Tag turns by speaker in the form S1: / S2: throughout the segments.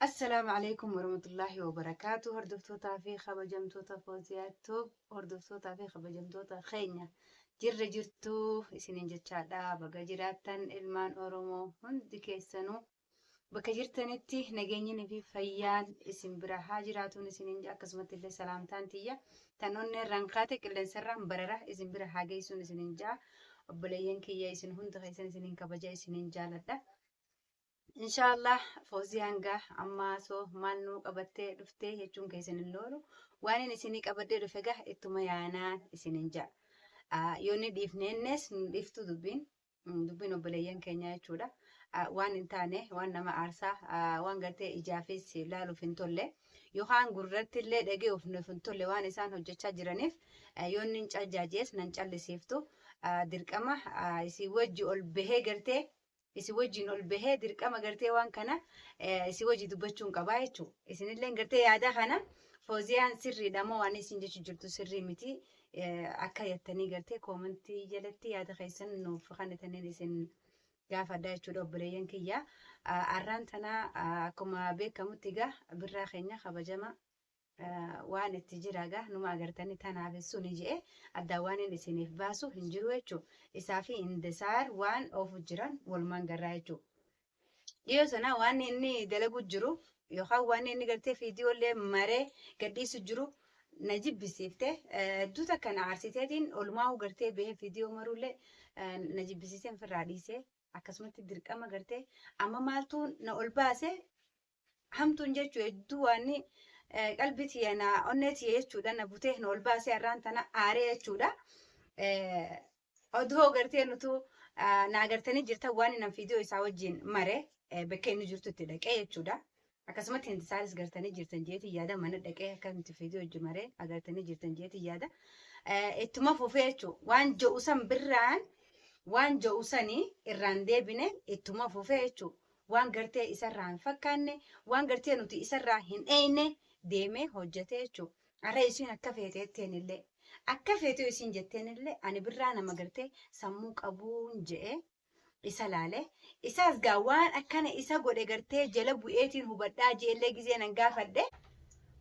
S1: السلام عليكم ورحمة الله وبركاته. هردفتوتا في خبجمتوتا فوزياتو هردفتوتا في خبجمتوتا خينيا جرتو اسنين جتشادا بقى جراتن ilmaan Oromoo hundi keessanuu bakka jirtanitti nageenyi fi fayyaan isin bira haa jiraatuun isiniin akkasumatti illee salaamtaan tiyya tan onneen rankaate qilleensarraan barara isin bira haa geessuun isiniin jaa obboleeyyan kiyya isin hunda keessan isiniin kabaja isiniin jaaladha. Inshallah Fawziyanga amma so maal qabattee dhuftee jechuun keessan hin loolu waan isinii qabattee dhufe gaa ittuma yaanaan isiniin jaa. Yoonni dhiifneennes dhiiftu dubbiin obboleeyyan keenya jechuudha. Waan hin taane waan nama aarsaa waan gartee ijaafis ilaaluuf hin tolle yookaan gurratti illee dhaga'uuf hin tolle waan isaan hojjechaa jiraniif yoonni hin cajjaajees nan callisiiftu dirqama isii wajji ol bahee gartee. Isi wajjin ol bahee dirqama gartee waan kana isi wajji dubbachuun qabaa jechuudha. Isinillee gartee yaada kana Fawziyaan sirriidha moo waan isin jechuu jirtu sirrii miti akka jettanii gartee koomentii jalatti yaada keessan nuuf kannitaniin isin gaafadha jechuudha obboleeyyan kiyya. Arraan tana akkuma beekamutti egaa birraa keenya kabajama waan itti jira gaa numa agartanii tanaaf suni jedhee adda waan isiniif baasu hin jiru jechuudha. Isaa fi Indisaar waan oofu jiran walumaan garraa jechuudha. Dhiyoo sana waan inni dalagu jiru yookaan waan inni gartee viidiyoolee maree gadhiisu jiru na jibbisiifte duuta kana aarsiteetiin olumaa gartee bahee viidiyoo maruullee na jibbisiiseen firraa dhiisee akkasumatti dirqama gartee amma maaltu na ol baase hamtuun jechuudha hedduu waan qalbii tiyana onneeti jechuudha na butee na ol baasee arraan tana aaree jechuudha. Odoo gartee nutu na agartanii jirtan waan nan viidiyoo isaa wajjin mare bakka inni jirtu itti dhaqee jechuudha. Akkasumatti Indisaaris gartanii jirtan jeetii yaada mana dhaqee akkamitti viidiyoo wajjin mare agartanii jirtan jeetii yaada. Ittuma fufee jechuudha waan jo'usan birraan waan jo'usanii irraan deebine ittuma fufee jechuudha. Waan gartee isarraa hin fakkaanne waan gartee nuti isarraa hin eeyne deemee hojjetee jechuudha. Arra isin akka feeteetteen illee akka feetee isin jetteen illee ani birraa nama gartee sammuu qabuun je'ee isa laale isaas gaa waan akkana isa godhe gartee jala bu'eetiin hubadhaa jeellee gizee nan gaafadhe.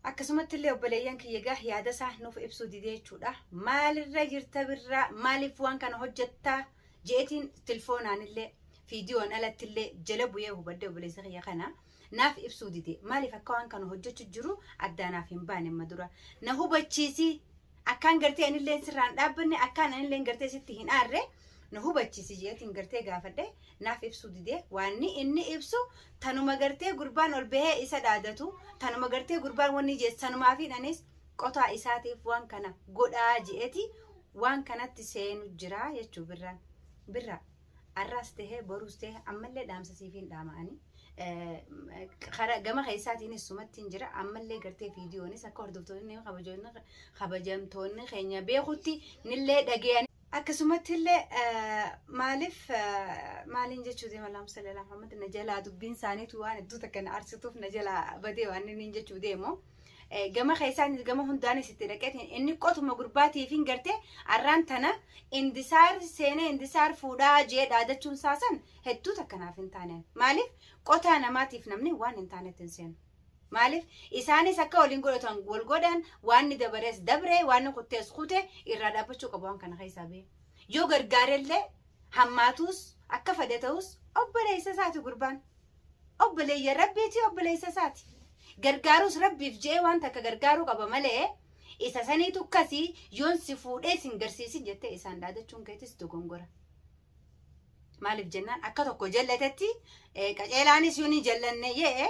S1: Akkasumatti illee obboleeyyan kiyya gaa yaada isaa nuuf ibsuu didee jechuudha. Maalirra jirta birraa maaliif waan kana hojjettaa jeetiin tilfoonaan illee viidiyoon alatti illee jala bu'ee hubadde obboleessa kiyya kana. Naaf ibsuu dide maaliif akka waan kana hojjechuu jiru addaanaaf hin baane madura na hubachiisi akkaan gartee anillee sirraan dhaabbanne akkaan anillee gartee sitti hin aarre na hubachiisi jeetiin gartee gaafadhe naaf ibsuu dide waanni inni ibsu tanuma gartee gurbaan ol bahee isa dhaadatu tanuma gartee gurbaan wanni jeessanumaa fi dhanis qotaa isaatiif waan kana godhaa jeeti waan kanatti seenu jira jechuu birraa arraas tahee boruus tahee ammallee dhaamsasiif hin dhaama'anii. Gama keessaatiin sumatti jira ammallee gartee viidiyoonis akka hordoftoonni kabajamtoonni keenya beekutti nillee dhaga'an akkasumatti illee maaliin jechuuti malaam sallallahu Muhammad na jalaa dubbiin isaaniitu waan hedduu takka na aarsituuf na jalaa badee waan inni jechuu deemu. Gama keessaanis gama hundaanis itti dhaqeetiin inni qotuma gurbaatiif hin gartee arraan tana Indisaar seenee Indisaar fuudhaa jee dhaadachuun saasan hedduu takkanaaf hin taane maaliif qotaa namaatiif namni waan hin taanetti hin seenu maaliif isaanis akka waliin godhatan wal godhan waan ni dabarees dabree waan ni kuttees kute irraa dhaabbachuu qabu waan kana keessaa bee yoo gargaarellee hammaatuus akka fedhe ta'us obboleessa isaati gurbaan obboleeyya rabbiiti obboleessa isaati. Gargaaruus rabbiif jee waan takka gargaaruu qaba malee isa saniitu akkasii yoon si fuudhee sin garsiisin jettee isaan dhaadachuun keetis dogongora. Maaliif jennaan akka tokko jallatetti qaceelaanis yoon hin jallanne yee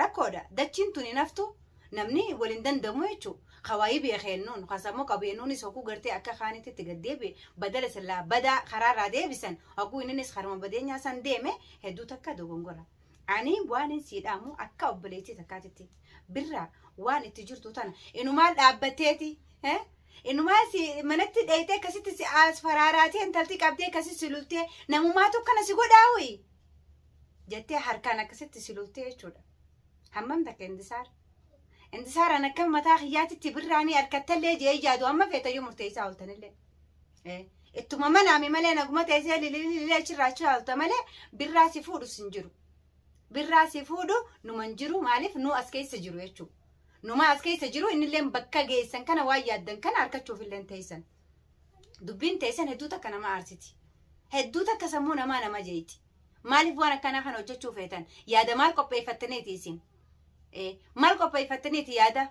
S1: rakkoodha. Dachiin tuni naftu namni waliin dandamu jechuudha. Kawaayii beekeennuun kasamoo qabeennuunis hokuu gartee akka kaanitti itti gaddeebi'e badala sillaa badaa karaarraa deebisan hokuu innis karuma badeenyaa san deeme hedduu takka dogongora. Ani waan siidhaamu akka obboleettii takkaatitti birraa waan itti jirtu tana inumaa dhaabbatteeti inumaa manatti dheeyitee akkasitti si as faraaraatee intalti qabdee akkasitti si lultee namumaatu akkana si godhaawi jettee harkaan akkasitti si lultee jechuudha. Hammam takka Indisaaraan akka mataa kiyyaatitti birraanii harkattallee jee ijaadu amma feetayyuu murteessaa ooltanillee. Ittuma manaami malee naguma teessee lililillee achirraa achirraa oolta malee birraa si fuudhus hin jiru. birraasi fuudhu numan jiru maaliif nu as keessa jiru jechuudha. Numa as keessa jiru innillee bakka geessan kana waan yaaddan kana harkachuuf illee teessan. Dubbiin teessan hedduu takka nama aarsiti. Hedduu takka sammuu nama jeeti. Maaliif waan akkanaa kana hojjechuu feetan? Yaada maal qopheeffattaniiti isin? Maal qopheeffattaniiti yaada?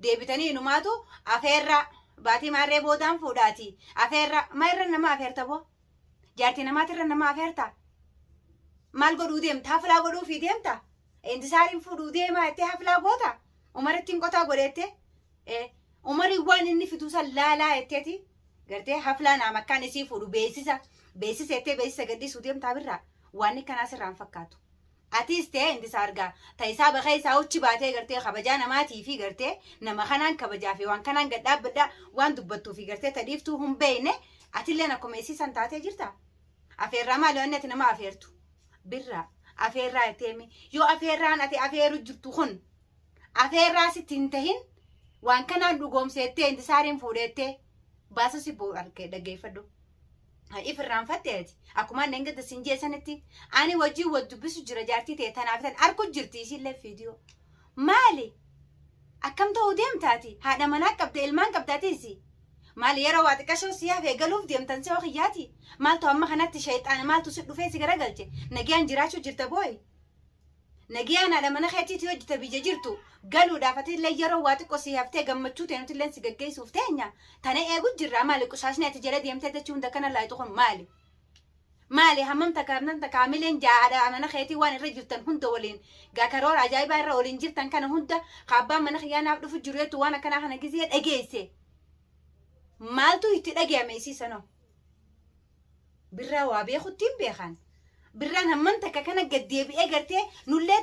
S1: Deebitanii numaatu afeerraa baatii maarree boodaan fuudhaati. Afeerraa maayirra nama afeerta boo? Jaartii namaatirra nama afeerta? Maal godhuu deemta? Haflaa godhuufii deemta? Intisaariin fuudhuu deemaa jettee haflaa goota? Umarittiin qotaa godheette? Umarii waan inni fituu san laalaa jetteeti? Gartee haflaa nama akkaan isii fuudhu beeksisa. Beeksisa jettee beeksisa gaddisuu deemtaa birraa? Waan kana asirraan fakkaatu. Atis ta'e intisaar argaa ta'isaa bakka isaa uchi baatee gartee kabajaa namaatii fi gartee nama kanaan kabajaa fi waan kanaan gad dhaabbadhaa waan dubbattuu fi gartee tadhiiftuu hin beekne atillee akkuma isiisan taatee jirta. Afeerraa maali wanni ati nama afeertu? Birraa afeerraa jetteemi yoo afeerraan ati afeeru jirtu kun afeerraa sitti hin tahin waan kanaan dhugoomseettee intisaariin fuudheettee baasa si boo argee dhaggeeffadhu. Ifirraan fatteeti akkuma inni gadi sinjeessanitti ani wajjin wadubbisu jira jaartii ta'e tanaaf tan arku jirti isillee fiidiyoo maali akkam ta'uu deemtaati haadha manaa qabda ilmaan qabdaatiisi maali yeroo waa xiqqashoo siyaaf eegaluuf deemtan si hojiyyaati maaltu amma kanatti shayxaana maaltu si dhufee si garagalche nagiyaan jiraachuu jirta booyi nagiyaan haadha mana keetiitii hojjeta biyya jirtu galuudhaaf atillee yeroo waa xiqqoo si haftee gammachuu ta'e nutillee si gaggeessuuf teenya tana eegu jirra maali qusaashni ati jala deemtee dachii hunda kana laayitu kun maali hammam takkaarnan takkaamileen jaadha mana keetii waan irra jirtan hunda waliin gaakaroora ajaa'ibaa irra waliin jirtan kana hunda kaabbaan mana kiyyaanaaf dhufu jiru jettu waan akkanaa kana gisee dhageesse maaltu itti dhagayame isiisanoo birraa waa beekuttiin beekan birraan hamman takka kana gaddeebi'ee gartee nullee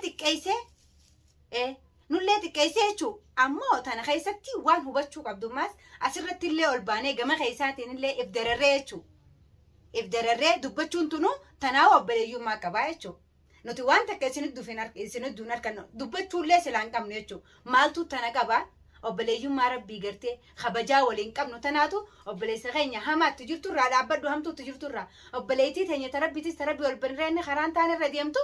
S1: xiqqeessee jechuu ammoo tana keessatti waan hubachuu qabdummaas asirratti illee ol baanee gama keessaatiin illee if dararree dubbachuun tunu tanaa obboleeyyummaa qabaa jechuu nuti waan takka isinit duun harkan dubbachuullee silaa hin qabnu jechuu maaltu tana qabaa obboleeyyummaa rabbii gartee kabajaa waliin qabnu tanaatu obboleessa keenya hamaatti jirturraa dhaabbadhu hamtuutti jirturraa obboleettii teenya tarabbiitis tarabbii wal barreenne karaan taan irra deemtu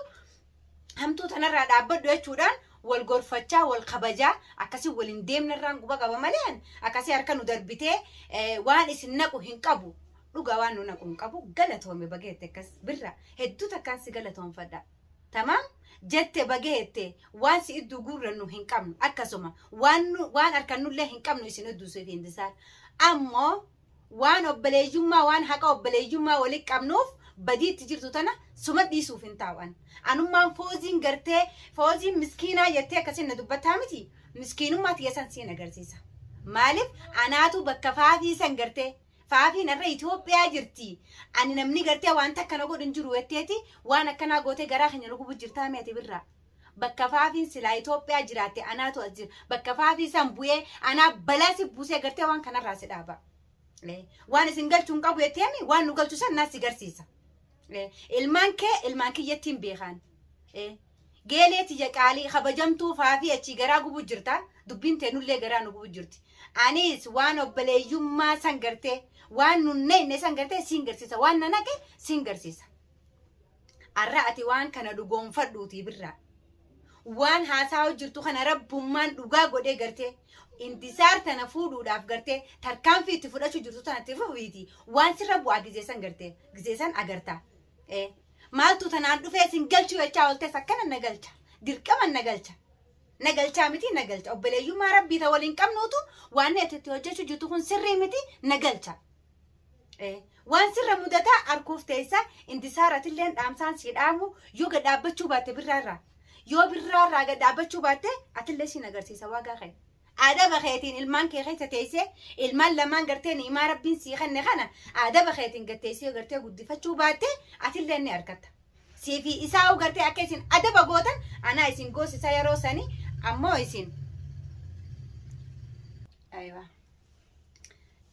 S1: hamtuu tanarraa dhaabbadhu jechuudhaan wal gorfachaa wal kabajaa akkasii waliin deemnarraan guba qaba maleen akkasii harka nu darbitee waan isin naqu hin qabu dhugaa waan nu naqu hin qabu galatoome bageette akkas birra hedduu takkaan si galatoonfadha tamaam jette bageette waan si idduu guurrannu hin qabnu akkasuma waan harkannullee hin qabnu isin idduu siif hindisaar ammoo waan obboleeyyummaa waan haqa obboleeyyummaa waliin qabnuuf badiitti jirtu tana suma dhiisuuf hin taa'an anummaan fooziin gartee fooziin miskiinaa jettee akkasiin na dubbataa miti miskiinummaa tiyyasan siin agarsiisa maaliif anaatu bakka faafii san gartee faafiin irra Itoophiyaa jirti ani namni gartee waan takka na godhin jiru jetteeti waan akkanaa gootee garaa keenya lugubu jirtaa meeti birraa bakka faafiin silaa Itoophiyaa jiraatte anaatu as jira bakka faafii san bu'ee anaa balaa si buusee gartee waan kanarraa si dhaaba waan isin galchuun qabu jetteemi waan nu galchu san naas si garsiisa ilmaan kiyyattiin beekan geeleeti jaqaalii kabajamtuu faafii achii garaa gubu jirta dubbiin teenullee garaa nu gubu jirti anis waan obboleeyyummaa san gartee waan nunnee san gartee siin garsiisa waan nanaqe siin garsiisa arra ati waan kana dhugoonfadhuutii birraa waan haasaa jirtu kana rabbummaan dhugaa godhee gartee intisaar tana fuudhuudhaaf gartee tarkaanfii itti fudhachuu jirtu tanatti fufiiti waan sirra bu'aa gizeessan gartee gizeessan agartaa maaltu tanaan dhufee sin galchuu jechaa oltees akkana nagalcha dirqama nagalchaa miti nagalcha obboleeyyummaa rabbii ta waliin qabnuutu waan itti hojjechuu jirtu kun sirrii miti nagalcha waan sirra mudataa arkuuf teessa intisaaratilleen dhaamsaan si dhaamu yoo gad dhaabbachuu baatte birraarraa yoo birraarraa gad dhaabbachuu baatte atillee si agarsiisa waagaa kee adaba keetiin ilmaan kee keessa teessee ilmaan lamaan gartee ni'imaa rabbiin sii kenne kana adaba keetiin gatteessee gartee guddifachuu baatte atillee ni argatta siifi isaa gartee akka isin adaba gootan anaa isin goosisa yeroo sanii ammoo isin aywa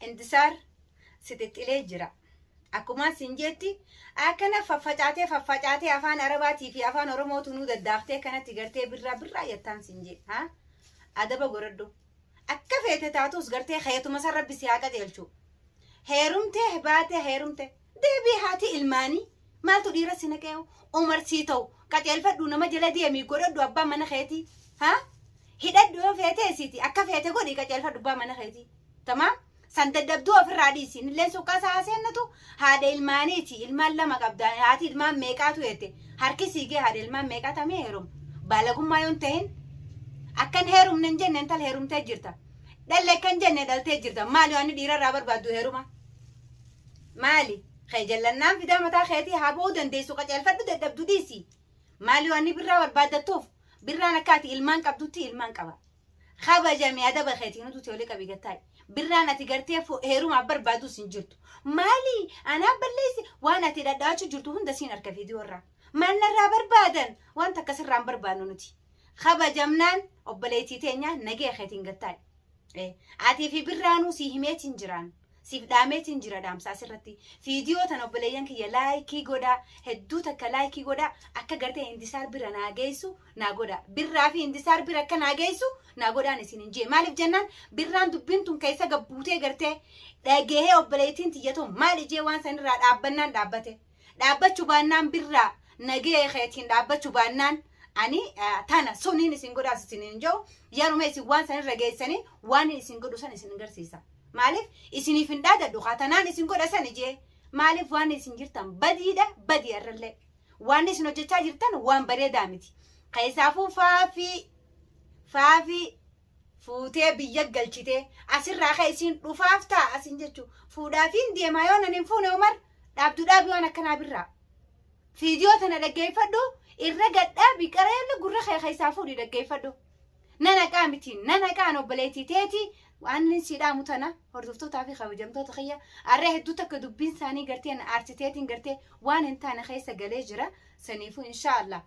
S1: intisaar sitixxilee jira akkuma isin jetti akkana faffacaatee afaan arabaatii fi afaan oromootu nu daddaaftee kanatti gartee birraa yattaan sin jee ha adaba goraddo akka feete taatus gartee khayatuma san rabbi si haa qajeelchu heerumte baate heerumte deebii haati ilmaanii ما تدير سنكيو عمر سيتو كتير فدو نما جلدي أمي قرد أبا من خيتي ها هيدا دو فيتي سيتي أكا فيتي قولي كتير فدو أبا من خيتي تمام سنددبدو في الراديسي نلين سوكا ساسينتو هذا المانيتي المال لما قبدا هاتي المان ميكاتو يتي هركي سيجي هذا المال ميكاتا ميهرم بالغم ما ينتهن أكن هيرم ننجن انتال هيرم تجرتا دل كان جنة دل تجرتا مالي واني ديرا رابر بادو هيرما مالي خيجلنام في دامتا خيتي هابودن ديسو كتير فدو ددبدو ديسي مالي واني برا والبادتوف برا نكاتي المان قبدوتي المان قبا خابا جامي هذا بخيتي نتو تولي كبيجتاي برا نتيجرتي فو هيرم عبر بادو سنجرتو مالي أنا بليسي وانا تداداتو جرتو هندا سين أركا فيديو ورا مالنا رابر بادن وانتا كسر رامبر بانو نتي خابا جامنان وبليتي تينيا نجي خيتين قتاي إيه عاتي في برانو سيهميتين جران سيف داميتين جرا دام ساسرتي فيديو تنوبليان كي لايكي غودا هدو تك لايكي غودا أكا غرتي اندسار برا ناجيسو ناغودا برا في اندسار برا كناجيسو ناغودا نسينجي مالف جنان بران دبنتم كيسا غبوتي غرتي داغيه وبليتين تيتو مالي جي وان سن را دابنان دابته دابچو بانان برا نجي خيتين دابچو بانان أني تانا سونين سينغودا سينجو يانو ميسي وان سن رجيسني وان سينغودو سن سينغرسيسا مالف إسني فندادا دخاتنا نسينكو دساني جي مالف وان نسينجرتن بديدا بدي الرلة وان نسينو جتاجرتن وان بريدا متي قيسافو فافي فوتي بيجك قلشتي أسر راخي إسين رفافتا أسين جتشو فودافين دي مايونا ننفون عمر دابدو دابي وانا كنا برا فيديو تنا دقاي فدو الرقد دابي كريم لقرر خيسافو دي دقاي فدو نانا كامتين نانا كانو بليتي تيتي وأنا نسيدا متنا هردفتو تعرفي خبجمتو تخيا أريه دوتا كدوبين ثاني قرتي أنا أرتيتين قرتي وأنا إنت أنا خيسة جليجرة سنيفو إن شاء الله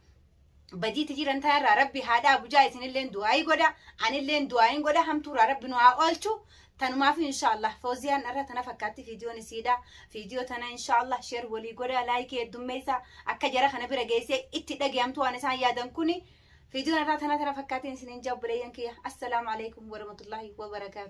S1: بدي تجير أنت يا ربي هذا أبو جايز إن اللين دعائي قدا عن اللين دعائي قدا هم تورا ربي نوع أولتو تنو ما في إن شاء الله فوزيان أرى تنا فكرتي فيديو نسيدا فيديو تنا إن شاء الله شير ولي قدا لايك الدميسا أكجرا خنا برجيسي اتدقي أمتو أنا سان يادم كوني فيديو أرى تنا فكرتي نسين جاب بليان كيا السلام عليكم ورحمة الله وبركاته.